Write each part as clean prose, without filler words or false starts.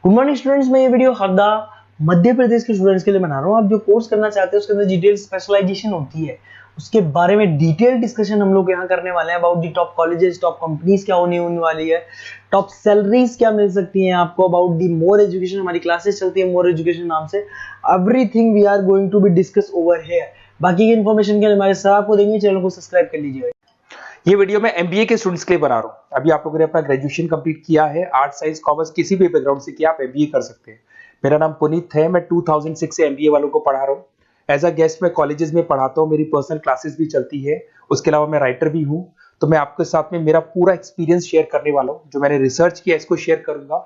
Good morning students, मैं ये video Harda Madhya Pradesh के स्टूडेंट्स के लिए बना रहा हूँ। आप जो कोर्स करना चाहते हैं उसके अंदर डिटेल स्पेशलाइजेशन होती है, उसके बारे में डिटेल डिस्कशन हम लोग यहाँ करने वाले हैं। About the top colleges, top companies क्या होने वाली है, टॉप सैलरीज क्या मिल सकती है आपको, अबाउट दी मोर एजुकेशन, हमारी क्लासेस चलती है मोर एजुकेशन नाम से। Everything we are going to be discuss over here. बाकी की इन्फॉर्मेशन के लिए हमारे सर आपको देंगे, चैनल को सब्सक्राइब कर लीजिए। ये वीडियो मैं एमबीए के स्टूडेंट्स के लिए बना रहा हूँ। अभी आप लोगों ने अपना ग्रेजुएशन कंप्लीट किया है, आर्ट साइंस कॉमर्स किसी भी बैकग्राउंड से किया, आप एमबीए कर सकते हैं। मेरा नाम पुनीत है, मैं 2006 से एमबीए वालों को पढ़ा रहा हूँ। एज अ गेस्ट मैं कॉलेजेस में पढ़ाता हूँ, मेरी पर्सनल क्लासेस भी चलती है। उसके अलावा मैं राइटर भी हूँ। तो मैं आपके साथ में मेरा पूरा एक्सपीरियंस शेयर करने वाला हूँ, जो मैंने रिसर्च किया इसको शेयर करूंगा।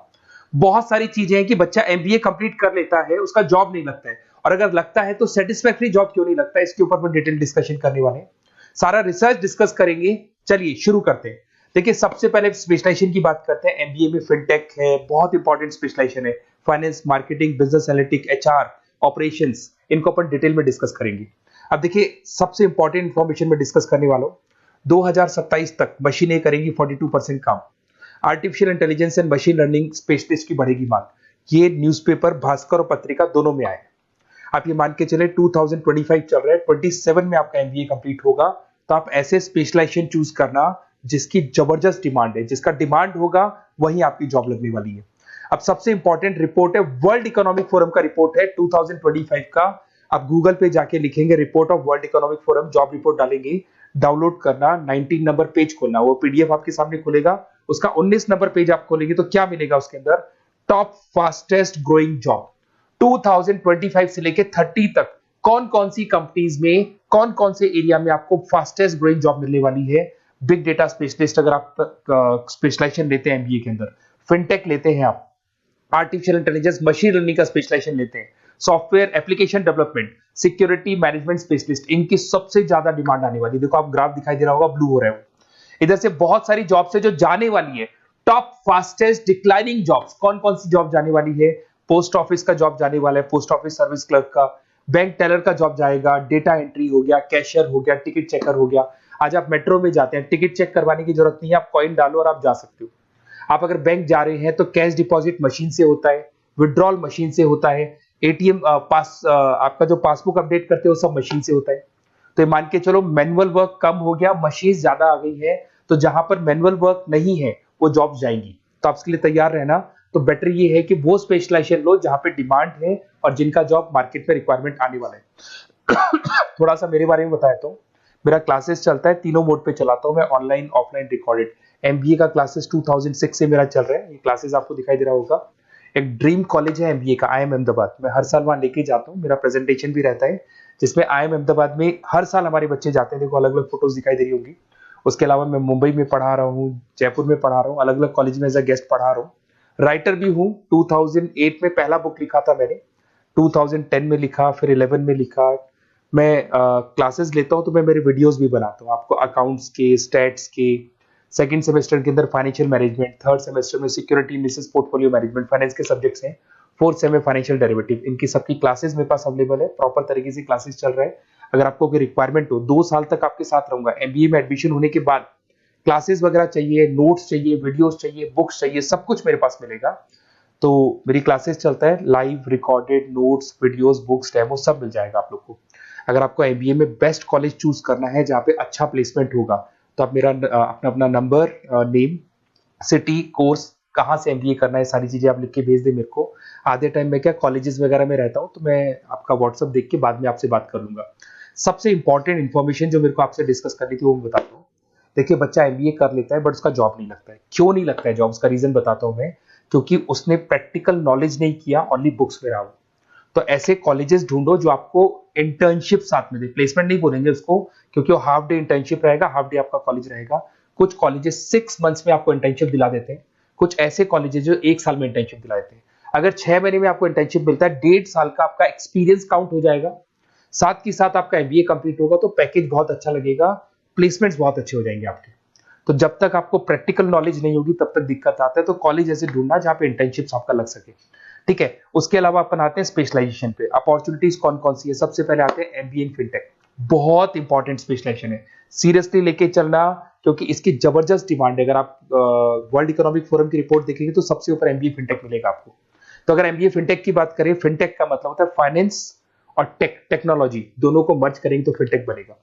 बहुत सारी चीजें हैं कि बच्चा एमबीए कंप्लीट कर लेता है, उसका जॉब नहीं लगता है, और अगर लगता है तो सेटिस्फैक्टरी जॉब क्यों नहीं लगता है, इसके ऊपर मैं डिटेल डिस्कशन करने वाले हैं। सारा रिसर्च डिस्कस करेंगे। चलिए शुरू करते हैं। देखिए, सबसे पहले स्पेशलाइजेशन की बात करते हैं। एमबीए में फिनटेक है, बहुत इंपॉर्टेंट स्पेशलाइजेशन है। Finance, marketing, business analytic, HR, operations, इनको अपन डिटेल में डिस्कस करेंगे। अब देखिए, सबसे इंपॉर्टेंट इंफॉर्मेशन में डिस्कस करने वाला हूं। 2027 तक मशीनें करेंगी 42% काम। Artificial intelligence and machine learning specialist की बढ़ेगी मांग। ये न्यूज़पेपर भास्कर और पत्रिका दोनों में आए। आप ये मान के चले 2025 चल रहा है, 27 में आपका एमबीए कंप्लीट होगा। तो आप ऐसे स्पेशलाइजेशन चूज करना जिसकी जबरदस्त डिमांड है, जिसका डिमांड होगा वही आपकी जॉब लगने वाली है। अब सबसे इंपॉर्टेंट रिपोर्ट है, वर्ल्ड इकोनॉमिक फोरम का रिपोर्ट है 2025 का। आप गूगल पे जाके लिखेंगे report of world economic forum, job report डालेंगे, डाउनलोड करना, 19 नंबर पेज खोलना, वो पीडीएफ आपके सामने खुलेगा। उसका 19 नंबर पेज आप खोलेंगे तो क्या मिलेगा उसके अंदर? टॉप फास्टेस्ट ग्रोइंग जॉब 2025 से लेके 30 तक कौन कौन सी कंपनीज में, कौन कौन से एरिया में आपको फास्टेस्ट ग्रोइंग जॉब मिलने वाली है। बिग डेटा स्पेशलिस्ट अगर आप स्पेशलाइजेशन लेते हैं एमबीए के अंदर, फिनटेक लेते हैं आप, आर्टिफिशियल इंटेलिजेंस मशीन लर्निंग का स्पेशलाइजेशन लेते हैं, software application development, security management specialist, इनकी सबसे ज्यादा डिमांड आने वाली है। देखो, आप ग्राफ दिखाई दे रहा होगा, ब्लू हो रहा है। इधर से बहुत सारी जॉब्स है जो जाने वाली है। टॉप फास्टेस्ट डिक्लाइनिंग जॉब्स, कौन कौन सी जॉब जाने वाली है? पोस्ट ऑफिस का जॉब जाने वाला है, पोस्ट ऑफिस सर्विस क्लर्क का, बैंक टेलर का जॉब जाएगा, डेटा एंट्री हो गया, कैशियर हो गया, टिकट चेकर हो गया। आज आप मेट्रो में जाते हैं, टिकट चेक करवाने की जरूरत नहीं है, आप कॉइन डालो और आप जा सकते हो। आप अगर बैंक जा रहे हैं तो कैश डिपॉजिट मशीन से होता है, विड्रॉल मशीन से होता है, एटीएम आपका जो पासबुक अपडेट करते हो सब मशीन से होता है। तो ये मान के चलो मैनुअल वर्क कम हो गया, मशीन ज्यादा आ गई है। तो जहां पर मैनुअल वर्क नहीं है वो जॉब जाएंगी। तो आप इसके लिए तैयार रहना। तो बेटर ये है कि वो स्पेशलाइजेशन लो जहां पे डिमांड है और जिनका जॉब मार्केट में रिक्वायरमेंट आने वाला है। थोड़ा सा मेरे बारे में बताया तो मेरा क्लासेस चलता है, तीनों मोड पे चलाता हूं मैं, ऑनलाइन, ऑफलाइन, रिकॉर्डेड। एमबीए का क्लासेस 2006 से मेरा चल रहा है। ये क्लासेस आपको दिखाई दे रहा होगा। एक ड्रीम कॉलेज है एमबीए का, IIM अहमदाबाद। मैं हर साल वहां लेके जाता हूँ, मेरा प्रेजेंटेशन भी रहता है, जिसमें IIM अहमदाबाद में हर साल हमारे बच्चे जाते हैं। देखो, अलग अलग फोटोज दिखाई दे रही होंगी। उसके अलावा मैं मुंबई में पढ़ा रहा हूँ, जयपुर में पढ़ा रहा हूँ, अलग अलग कॉलेज में एज अ गेस्ट पढ़ा रहा हूँ। राइटर भी हूँ। 2008 में पहला बुक लिखा था मैंने, 2010 में लिखा, फिर 11 में लिखा। मैं क्लासेस लेता हूँ तो मैं मेरे वीडियोस भी बनाता हूँ आपको, अकाउंट्स के, स्टैट्स के। सेकंड सेमेस्टर के अंदर फाइनेंशियल मैनेजमेंट, थर्ड सेमेस्टर में security analysis, portfolio management, finance के सब्जेक्ट्स हैं। फोर्थ सेम में फाइनेंशियल डेरिवेटिव। इनकी सबकी क्लासेस मेरे पास अवेलेबल है, प्रॉपर तरीके से क्लासेस चल रहा है। अगर आपको कोई रिक्वायरमेंट हो, 2 साल तक आपके साथ रहूंगा। एमबीए में एडमिशन होने के बाद क्लासेस वगैरह चाहिए, नोट्स चाहिए, वीडियोस चाहिए, बुक्स चाहिए, सब कुछ मेरे पास मिलेगा। तो मेरी क्लासेस चलता है, live, recorded, notes, videos, books, demo सब मिल जाएगा आप लोग को। अगर आपको एमबीए में बेस्ट कॉलेज चूज करना है जहाँ पे अच्छा प्लेसमेंट होगा, तो आप मेरा अपना नंबर, नेम, सिटी, कोर्स, कहाँ से एमबीए करना है, सारी चीजें आप लिख के भेज दे मेरे को। आधे टाइम में क्या कॉलेजेस वगैरह में रहता हूँ, तो मैं आपका व्हाट्सअप देख के बाद में आपसे बात कर लूंगा। सबसे इंपॉर्टेंट इन्फॉर्मेशन जो मेरे को आपसे डिस्कस करनी थी वो मैं बताता हूँ। देखिए, बच्चा एमबीए कर लेता है बट उसका जॉब नहीं लगता है। क्यों नहीं लगता है जॉब? उसका रीजन बताता हूँ मैं। क्योंकि उसने प्रैक्टिकल नॉलेज नहीं किया, ओनली बुक्स में रहा हो। तो ऐसे कॉलेजेस ढूंढो जो आपको इंटर्नशिप साथ में दे। प्लेसमेंट नहीं बोलेंगे उसको, क्योंकि वो हाफ डे इंटर्नशिप रहेगा, हाफ डे आपका कॉलेज रहेगा। कुछ कॉलेजेस 6 मंथ्स में आपको इंटर्नशिप दिला देते हैं, कुछ ऐसे कॉलेजेस जो 1 साल में इंटर्नशिप दिला देते हैं। अगर 6 महीने में आपको इंटर्नशिप मिलता है, 1.5 साल का आपका एक्सपीरियंस काउंट हो जाएगा। साथ के साथ आपका एमबीए कंप्लीट होगा तो पैकेज बहुत अच्छा लगेगा, प्लेसमेंट्स बहुत अच्छे हो जाएंगे आपके। तो जब तक आपको प्रैक्टिकल नॉलेज नहीं होगी तब तक दिक्कत आता है। तो कॉलेज ऐसे ढूंढना जहां पे इंटर्नशिप आपका लग सके, ठीक है। उसके अलावा अपन आते हैं स्पेशलाइजेशन पे। अपॉर्चुनिटीज कौन कौन सी है? सबसे पहले आते हैं एमबीए इन फिनटेक। बहुत इंपॉर्टेंट स्पेशलाइजेशन है, सीरियसली लेके चलना, क्योंकि इसकी जबरदस्त डिमांड है। अगर आप वर्ल्ड इकोनॉमिक फोरम की रिपोर्ट देखेंगे तो सबसे ऊपर एमबीए फिनटेक मिलेगा आपको। तो अगर एमबीए फिनटेक की बात करें, फिनटेक का मतलब होता है फाइनेंस और टेक्नोलॉजी, दोनों को मर्ज करेंगे तो फिनटेक बनेगा।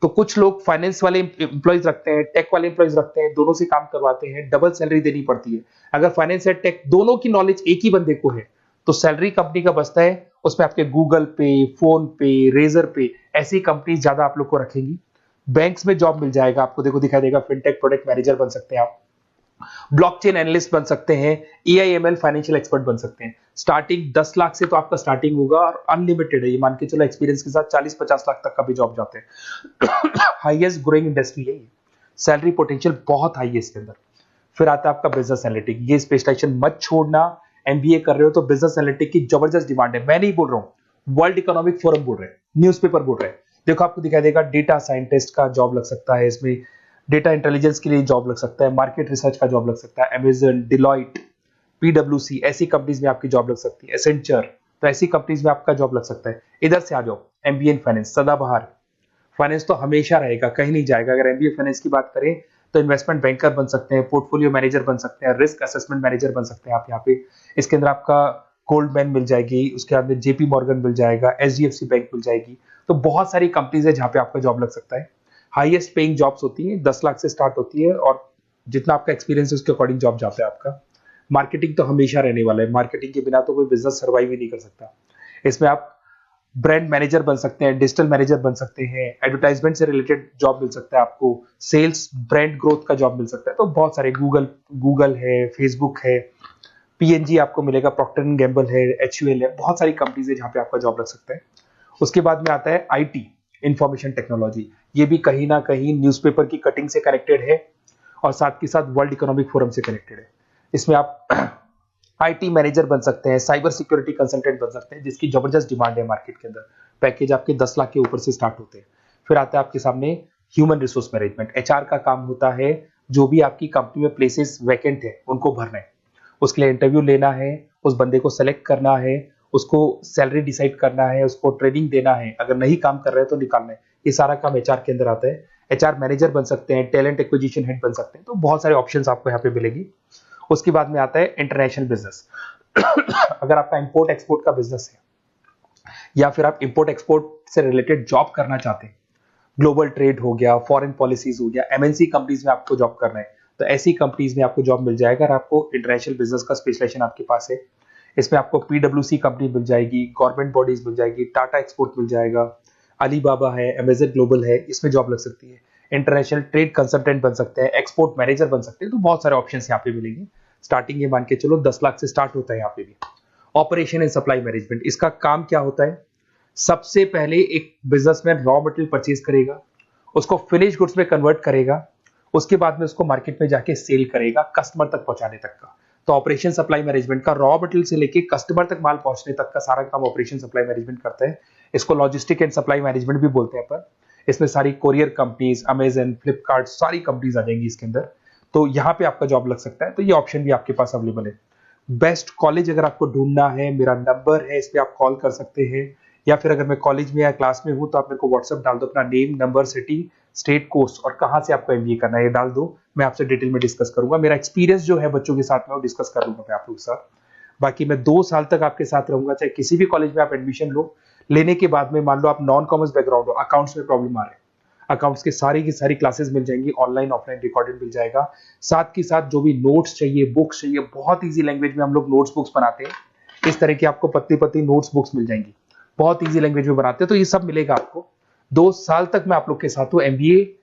तो कुछ लोग फाइनेंस वाले एम्प्लॉयज रखते हैं, टेक वाले एम्प्लॉयज रखते हैं, दोनों से काम करवाते हैं, डबल सैलरी देनी पड़ती है। अगर फाइनेंस या टेक दोनों की नॉलेज एक ही बंदे को है तो सैलरी कंपनी का बचता है, उसमें आपके गूगल पे, फोन पे, रेजर पे, ऐसी कंपनी ज्यादा आप लोग को रखेंगी। बैंक्स में जॉब मिल जाएगा आपको, देखो दिखाई देगा, फिनटेक प्रोडक्ट मैनेजर बन सकते हैं आप, ब्लॉकचेन एनालिस्ट बन सकते हैं, एआईएमएल फाइनेंशियल एक्सपर्ट बन सकते हैं। स्टार्टिंग 10 लाख से तो आपका स्टार्टिंग होगा और अनलिमिटेड है, ये मान के चलो एक्सपीरियंस के साथ 40-50 लाख तक का भी जॉब जाते हैं। हाईएस्ट ग्रोइंग इंडस्ट्री है ये, सैलरी पोटेंशियल बहुत हाई है इसके अंदर। फिर आता है आपका बिजनेस एनालिटिक, ये स्पेशलाइजेशन मत छोड़ना। एमबीए कर रहे हो तो बिजनेस एनालिटिक की जबरदस्त डिमांड है। मैं नहीं बोल रहा हूं, वर्ल्ड इकोनॉमिक फोरम बोल रहे हैं, न्यूज़पेपर बोल रहे हैं। देखो आपको दिखाई देगा, डेटा साइंटिस्ट का जॉब लग सकता है इसमें, डेटा इंटेलिजेंस के लिए जॉब लग सकता है, मार्केट रिसर्च का जॉब लग सकता है, अमेजन, डिलॉइट, पीडब्ल्यूसी, ऐसी कंपनीज में आपकी जॉब लग सकती है, एसेंचर, तो ऐसी कंपनीज में आपका जॉब लग सकता है। इधर से आ जाओ, एमबीए इन फाइनेंस सदाबहार, फाइनेंस तो हमेशा रहेगा, कहीं नहीं जाएगा। अगर एमबीए फाइनेंस की बात करें तो इन्वेस्टमेंट बैंकर बन सकते हैं, पोर्टफोलियो मैनेजर बन सकते हैं, रिस्क असेसमेंट मैनेजर बन सकते हैं आप यहाँ पे। इसके अंदर आपका गोल्डमैन मिल जाएगी, उसके बाद में जेपी मॉर्गन मिल जाएगा, एचडीएफसी बैंक मिल जाएगी। तो बहुत सारी कंपनीज है जहाँ पे आपका जॉब लग सकता है। हाईएस्ट पेइंग जॉब्स होती हैं, 10 लाख से स्टार्ट होती है और जितना आपका एक्सपीरियंस है उसके अकॉर्डिंग जॉब जाता है आपका। मार्केटिंग तो हमेशा रहने वाला है, मार्केटिंग के बिना तो कोई बिजनेस सर्वाइव ही नहीं कर सकता। इसमें आप ब्रांड मैनेजर बन सकते हैं, डिजिटल मैनेजर बन सकते हैं, एडवर्टाइजमेंट से रिलेटेड जॉब मिल सकता है आपको, सेल्स ब्रांड ग्रोथ का जॉब मिल सकता है। तो बहुत सारे, गूगल है, फेसबुक है, पीएनजी आपको मिलेगा, प्रॉक्टर एंड गैम्बल है, एचयूएल है, बहुत सारी कंपनीज है जहां पे आपका जॉब लग सकता है। उसके बाद में आता है आईटी, इंफॉर्मेशन टेक्नोलॉजी, ये भी कहीं ना कहीं न्यूज़पेपर की कटिंग से कनेक्टेड है और साथ के साथ वर्ल्ड इकोनॉमिक फोरम से कनेक्टेड है। इसमें आप आईटी मैनेजर बन सकते हैं, साइबर सिक्योरिटी कंसल्टेंट बन सकते हैं, जिसकी जबरदस्त डिमांड है मार्केट के अंदर। पैकेज आपके 10 लाख के ऊपर से स्टार्ट होते हैं। फिर आता है आपके सामने ह्यूमन रिसोर्स मैनेजमेंट, एचआर का काम होता है, जो भी आपकी कंपनी में प्लेसेस वैकेंट है उनको भरना है, उसके लिए इंटरव्यू लेना है, उस बंदे को सेलेक्ट करना है, उसको सैलरी डिसाइड करना है, उसको ट्रेनिंग देना है, अगर नहीं काम कर रहे हैं तो निकालना है। ये सारा काम एचआर के अंदर आता है। एचआर मैनेजर बन सकते हैं, टैलेंट एक्विजिशन हेड बन सकते हैं, तो बहुत सारे ऑप्शंस आपको यहाँ पे मिलेगी। उसके बाद में आता है इंटरनेशनल बिजनेस। अगर आपका इंपोर्ट एक्सपोर्ट का बिजनेस है या फिर आप इंपोर्ट एक्सपोर्ट से रिलेटेड जॉब करना चाहते हैं, ग्लोबल ट्रेड हो गया, फॉरेन पॉलिसीज हो गया, एमएनसी कंपनीज में आपको जॉब करना है, तो ऐसी कंपनीज में आपको जॉब मिल जाएगा। अगर आपको इंटरनेशनल बिजनेस का स्पेशलाइजेशन आपके पास है, इसमें आपको पीडब्ल्यूसी कंपनी मिल जाएगी, गवर्नमेंट बॉडीज मिल जाएगी, टाटा एक्सपोर्ट मिल जाएगा, अलीबाबा है, अमेजन ग्लोबल है, इसमें जॉब लग सकती है। इंटरनेशनल ट्रेड कंसल्टेंट बन सकते हैं, एक्सपोर्ट मैनेजर बन सकते हैं, तो बहुत सारे ऑप्शन यहाँ पे मिलेंगे। स्टार्टिंग ये मान के चलो 10 लाख से स्टार्ट होता है यहाँ पे भी। ऑपरेशन एंड सप्लाई मैनेजमेंट, इसका काम क्या होता है? सबसे पहले एक बिजनेसमैन रॉ मटेरियल परचेज करेगा, उसको फिनिश गुड्स में कन्वर्ट करेगा, उसके बाद में उसको मार्केट में जाके सेल करेगा कस्टमर तक पहुंचाने तक का। तो ऑपरेशन सप्लाई मैनेजमेंट का रॉ मटेरियल से लेके कस्टमर तक माल पहुंचने तक का सारा काम ऑपरेशन सप्लाई मैनेजमेंट करता है। इसको लॉजिस्टिक एंड सप्लाई मैनेजमेंट भी बोलते हैं अपन। इसमें सारी कोरियर कंपनीज, अमेजन, फ्लिपकार्ट, सारी कंपनीज आ जाएंगी इसके अंदर। तो यहाँ पे आपका जॉब लग सकता है, तो ये ऑप्शन भी आपके पास अवेलेबल है। बेस्ट कॉलेज अगर आपको ढूंढना है, मेरा नंबर है, इस पे आप कॉल कर सकते हैं, या फिर अगर मैं कॉलेज में या क्लास में हूं तो आप मेरे को व्हाट्सएप डाल दो, अपना name, number, city, state, course और कहां से आपको एमबीए करना है ये डाल दो। मैं आपसे डिटेल में डिस्कस करूंगा। मेरा एक्सपीरियंस जो है बच्चों के साथ में वो डिस्कस कर लूंगा मैं आप लोगों के साथ। बाकी मैं 2 साल तक आपके साथ रहूंगा, चाहे किसी भी कॉलेज में आप एडमिशन लो। लेने के बाद में मान लो आप नॉन कॉमर्स बैकग्राउंड हो, अकाउंट्स में प्रॉब्लम आ रहा है, अकाउंट्स की सारी क्लासेस मिल जाएंगी, ऑनलाइन ऑफलाइन रिकॉर्डेड मिल जाएगा। साथ के साथ जो भी नोट्स चाहिए, बुक्स चाहिए, बहुत इजी लैंग्वेज में हम लोग नोट्स बुक्स बनाते हैं। इस तरह की आपको पतली पतली नोट्स बुक्स मिल जाएंगी, बहुत इजी लैंग्वेज में बनाते हैं। तो ये सब मिलेगा आपको। 2 साल तक मैं आप लोग के साथ हूँ। एमबीए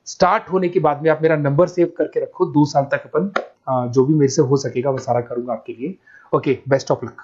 स्टार्ट होने के बाद में आप मेरा नंबर सेव करके रखो। 2 साल तक अपन जो भी मेरे से हो सकेगा वो सारा करूंगा आपके लिए। Okay, best of luck.